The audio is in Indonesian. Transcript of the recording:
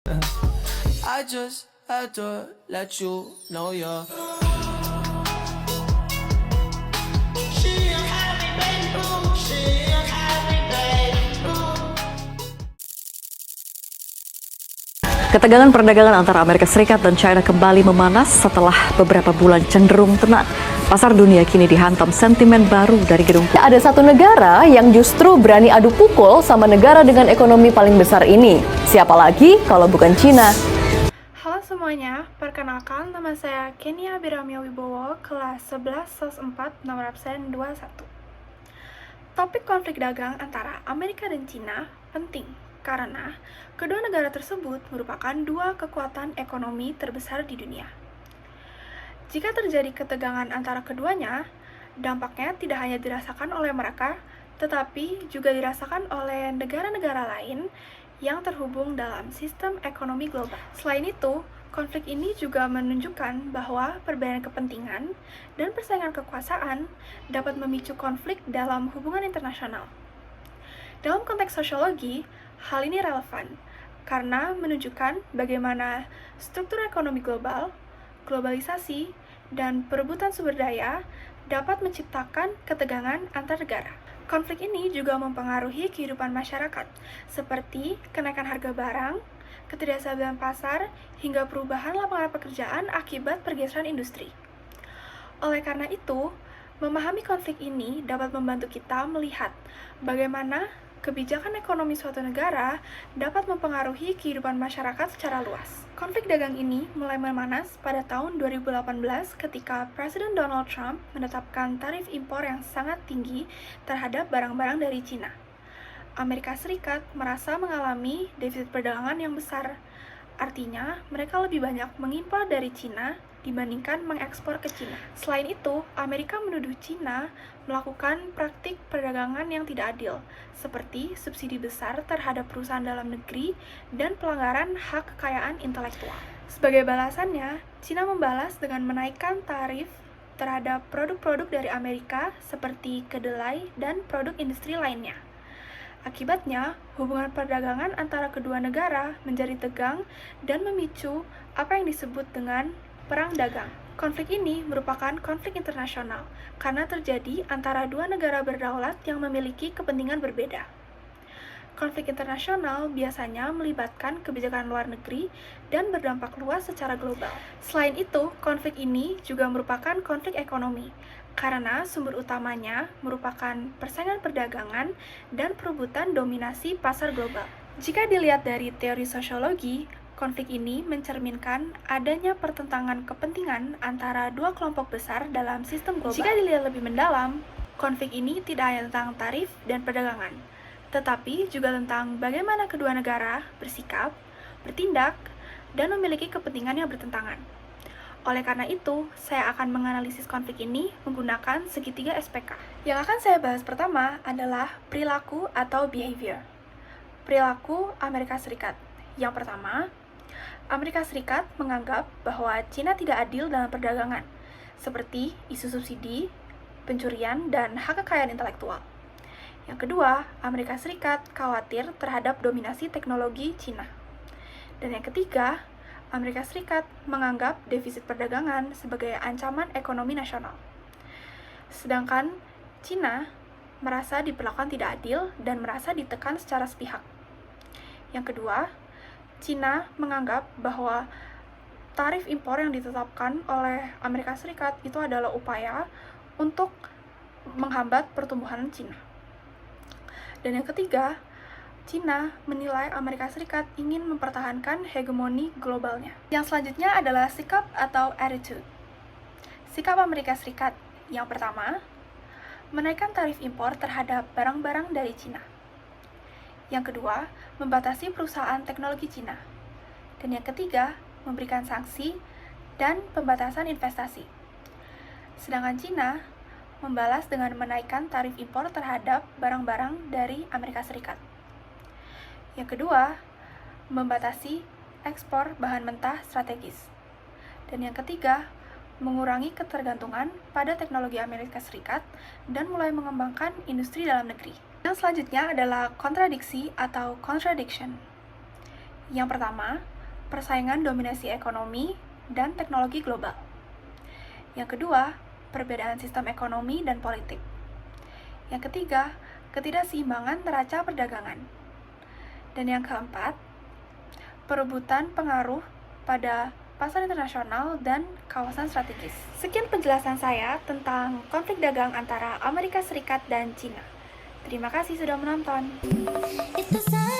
I just had to let you know you're. Ketegangan perdagangan antara Amerika Serikat dan China kembali memanas setelah beberapa bulan cenderung tenang. Pasar dunia kini dihantam sentimen baru dari gedung. Ada satu negara yang justru berani adu pukul sama negara dengan ekonomi paling besar ini. Siapa lagi kalau bukan China? Halo semuanya, perkenalkan nama saya Kenia Biramia Wibowo, kelas 11 SOS 4, nomor absen 21. Topik konflik dagang antara Amerika dan China penting karena kedua negara tersebut merupakan dua kekuatan ekonomi terbesar di dunia. Jika terjadi ketegangan antara keduanya, dampaknya tidak hanya dirasakan oleh mereka, tetapi juga dirasakan oleh negara-negara lain yang terhubung dalam sistem ekonomi global. Selain itu, konflik ini juga menunjukkan bahwa perbedaan kepentingan dan persaingan kekuasaan dapat memicu konflik dalam hubungan internasional. Dalam konteks sosiologi, hal ini relevan karena menunjukkan bagaimana struktur ekonomi global, globalisasi, dan perebutan sumber daya dapat menciptakan ketegangan antar negara. Konflik ini juga mempengaruhi kehidupan masyarakat, seperti kenaikan harga barang, ketidakstabilan pasar, hingga perubahan lapangan pekerjaan akibat pergeseran industri. Oleh karena itu, memahami konflik ini dapat membantu kita melihat bagaimana kebijakan ekonomi suatu negara dapat mempengaruhi kehidupan masyarakat secara luas. Konflik dagang ini mulai memanas pada tahun 2018 ketika Presiden Donald Trump menetapkan tarif impor yang sangat tinggi terhadap barang-barang dari China. Amerika Serikat merasa mengalami defisit perdagangan yang besar. Artinya, mereka lebih banyak mengimpor dari China dibandingkan mengekspor ke China. Selain itu, Amerika menuduh China melakukan praktik perdagangan yang tidak adil, seperti subsidi besar terhadap perusahaan dalam negeri dan pelanggaran hak kekayaan intelektual. Sebagai balasannya, China membalas dengan menaikkan tarif terhadap produk-produk dari Amerika seperti kedelai dan produk industri lainnya. Akibatnya, hubungan perdagangan antara kedua negara menjadi tegang dan memicu apa yang disebut dengan perang dagang. Konflik ini merupakan konflik internasional karena terjadi antara dua negara berdaulat yang memiliki kepentingan berbeda. Konflik internasional biasanya melibatkan kebijakan luar negeri dan berdampak luas secara global. Selain itu, konflik ini juga merupakan konflik ekonomi karena sumber utamanya merupakan persaingan perdagangan dan perebutan dominasi pasar global. Jika dilihat dari teori sosiologi, konflik ini mencerminkan adanya pertentangan kepentingan antara dua kelompok besar dalam sistem global. Jika dilihat lebih mendalam, konflik ini tidak hanya tentang tarif dan perdagangan, tetapi juga tentang bagaimana kedua negara bersikap, bertindak, dan memiliki kepentingan yang bertentangan. Oleh karena itu, saya akan menganalisis konflik ini menggunakan segitiga SPK. Yang akan saya bahas pertama adalah perilaku atau behavior. Perilaku Amerika Serikat. Yang pertama, Amerika Serikat menganggap bahwa China tidak adil dalam perdagangan, seperti isu subsidi, pencurian, dan hak kekayaan intelektual. Yang kedua, Amerika Serikat khawatir terhadap dominasi teknologi China. Dan yang ketiga, Amerika Serikat menganggap defisit perdagangan sebagai ancaman ekonomi nasional. Sedangkan China merasa diperlakukan tidak adil dan merasa ditekan secara sepihak. Yang kedua, China menganggap bahwa tarif impor yang ditetapkan oleh Amerika Serikat itu adalah upaya untuk menghambat pertumbuhan China. Dan yang ketiga, China menilai Amerika Serikat ingin mempertahankan hegemoni globalnya. Yang selanjutnya adalah sikap atau attitude. Sikap Amerika Serikat yang pertama, menaikkan tarif impor terhadap barang-barang dari China. Yang kedua, membatasi perusahaan teknologi China. Dan yang ketiga, memberikan sanksi dan pembatasan investasi. Sedangkan China membalas dengan menaikkan tarif impor terhadap barang-barang dari Amerika Serikat. Yang kedua, membatasi ekspor bahan mentah strategis. Dan yang ketiga, mengurangi ketergantungan pada teknologi Amerika Serikat dan mulai mengembangkan industri dalam negeri. Yang selanjutnya adalah kontradiksi atau contradiction. Yang pertama, persaingan dominasi ekonomi dan teknologi global. Yang kedua, perbedaan sistem ekonomi dan politik. Yang ketiga, ketidakseimbangan neraca perdagangan. Dan yang keempat, perebutan pengaruh pada pasar internasional dan kawasan strategis. Sekian penjelasan saya tentang konflik dagang antara Amerika Serikat dan Cina. Terima kasih sudah menonton. It's the sun.